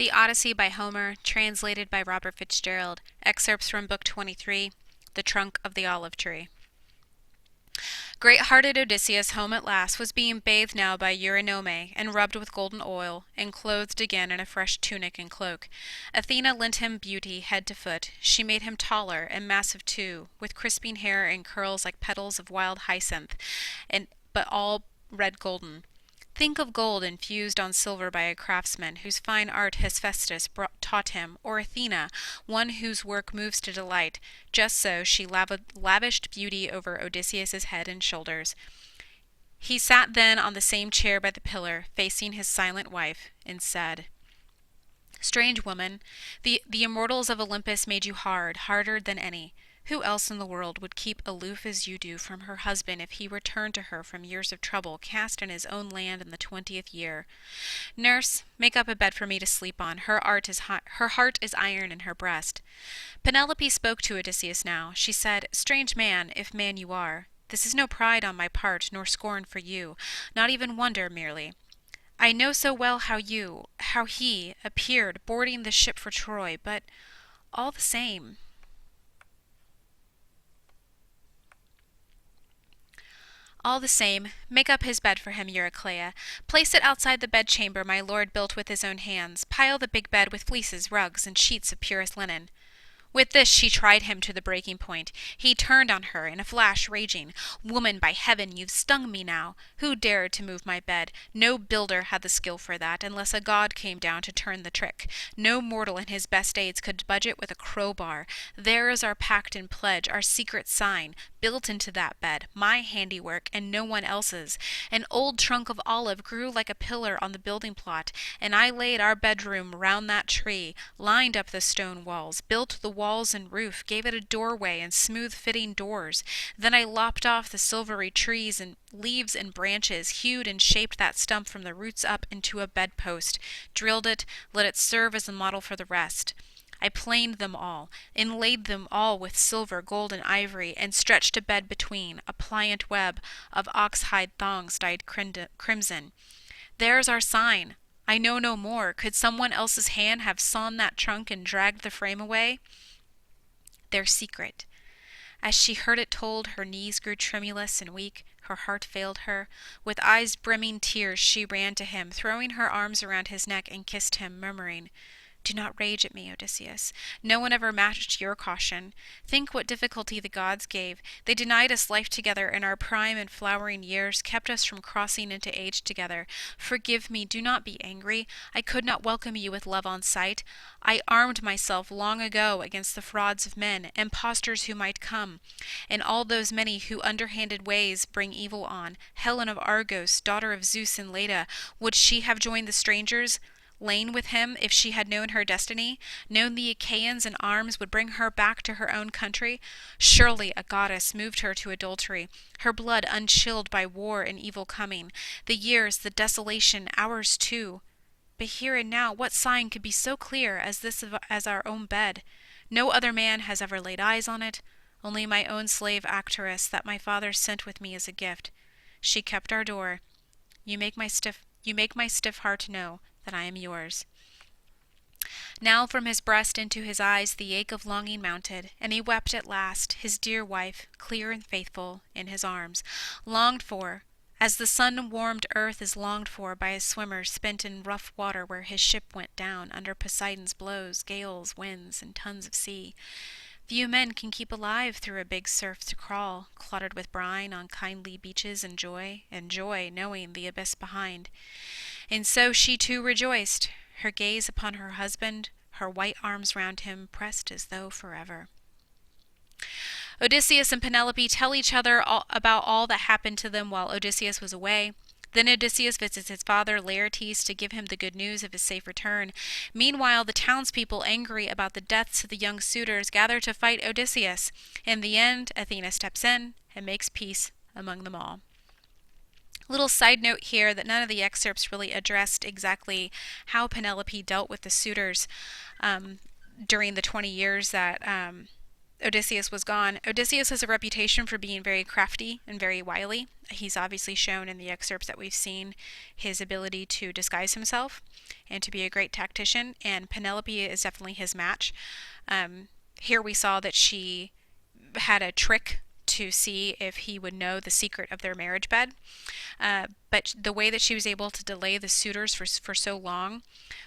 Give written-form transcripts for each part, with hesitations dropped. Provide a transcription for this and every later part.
The Odyssey by Homer, translated by Robert Fitzgerald. Excerpts from Book 23, The Trunk of the Olive Tree. Great-hearted Odysseus, home at last, was being bathed now by Eurynome, and rubbed with golden oil, and clothed again in a fresh tunic and cloak. Athena lent him beauty head to foot. She made him taller and massive too, with crisping hair and curls like petals of wild hyacinth, but all red golden. Think of gold infused on silver by a craftsman, whose fine art Hephaestus taught him, or Athena, one whose work moves to delight. Just so she lavished beauty over Odysseus's head and shoulders. He sat then on the same chair by the pillar, facing his silent wife, and said, "Strange woman, the immortals of Olympus made you harder than any. Who else in the world would keep aloof as you do from her husband if he returned to her from years of trouble, cast in his own land in the 20th year? Nurse, make up a bed for me to sleep on. Her heart is iron in her breast." Penelope spoke to Odysseus now. She said, "Strange man, if man you are, this is no pride on my part, nor scorn for you, not even wonder merely. I know so well how he appeared boarding the ship for Troy, but all the same... All the same, make up his bed for him, Eurycleia. Place it outside the bedchamber my lord built with his own hands. Pile the big bed with fleeces, rugs, and sheets of purest linen." With this she tried him to the breaking point. He turned on her in a flash, raging, "Woman, by heaven, you've stung me now. Who dared to move my bed? No builder had the skill for that, unless a god came down to turn the trick. No mortal in his best days could budge it with a crowbar. There is our pact and pledge, our secret sign, built into that bed, my handiwork and no one else's. An old trunk of olive grew like a pillar on the building plot, and I laid our bedroom round that tree, lined up the stone walls, built the walls and roof, gave it a doorway and smooth-fitting doors. Then I lopped off the silvery trees and leaves and branches, hewed and shaped that stump from the roots up into a bedpost, drilled it, let it serve as a model for the rest. I planed them all, inlaid them all with silver, gold, and ivory, and stretched a bed between, a pliant web of ox-hide thongs dyed crimson. There's our sign. I know no more. Could someone else's hand have sawn that trunk and dragged the frame away? Their secret. As she heard it told, her knees grew tremulous and weak, her heart failed her. With eyes brimming tears she ran to him, throwing her arms around his neck, and kissed him, murmuring, "Do not rage at me, Odysseus. No one ever matched your caution. Think what difficulty the gods gave. They denied us life together in our prime and flowering years, kept us from crossing into age together. Forgive me, do not be angry. I could not welcome you with love on sight. I armed myself long ago against the frauds of men, impostors who might come, and all those many who underhanded ways bring evil on. Helen of Argos, daughter of Zeus and Leda, would she have joined the strangers? Lain with him if she had known her destiny, known the Achaeans in arms would bring her back to her own country? Surely a goddess moved her to adultery, her blood unchilled by war and evil coming, the years, the desolation, ours too. But here and now, what sign could be so clear as this as our own bed? No other man has ever laid eyes on it, only my own slave actress that my father sent with me as a gift. She kept our door. You make my stiff heart know that I am yours." Now from his breast into his eyes the ache of longing mounted, and he wept at last, his dear wife, clear and faithful, in his arms, longed for, as the sun-warmed earth is longed for by a swimmer spent in rough water where his ship went down under Poseidon's blows, gales, winds, and tons of sea. Few men can keep alive through a big surf to crawl, clotted with brine, on kindly beaches, and joy, knowing the abyss behind. And so she too rejoiced, her gaze upon her husband, her white arms round him, pressed as though forever. Odysseus and Penelope tell each other about all that happened to them while Odysseus was away. Then Odysseus visits his father Laertes to give him the good news of his safe return. Meanwhile, the townspeople, angry about the deaths of the young suitors, gather to fight Odysseus. In the end, Athena steps in and makes peace among them all. Little side note here that none of the excerpts really addressed exactly how Penelope dealt with the suitors during the 20 years that Odysseus was gone. Odysseus has a reputation for being very crafty and very wily. He's obviously shown in the excerpts that we've seen his ability to disguise himself and to be a great tactician, and Penelope is definitely his match. Here we saw that she had a trick to see if he would know the secret of their marriage bed. But the way that she was able to delay the suitors for so long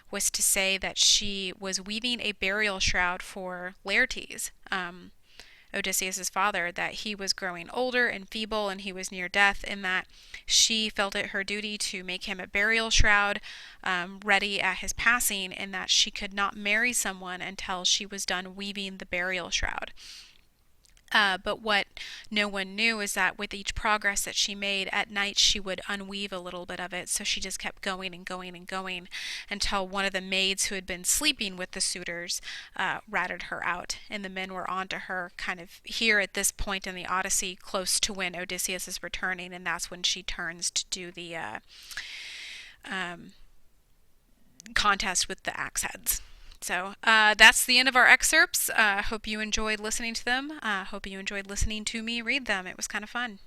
was to say that she was weaving a burial shroud for Laertes, Odysseus' father, that he was growing older and feeble and he was near death, and that she felt it her duty to make him a burial shroud ready at his passing, and that she could not marry someone until she was done weaving the burial shroud. But what no one knew is that with each progress that she made at night, she would unweave a little bit of it. So she just kept going and going and going until one of the maids who had been sleeping with the suitors ratted her out. And the men were onto her kind of here at this point in the Odyssey, close to when Odysseus is returning. And that's when she turns to do the contest with the axe heads. So that's the end of our excerpts. Hope you enjoyed listening to them. Hope you enjoyed listening to me read them. It was kind of fun.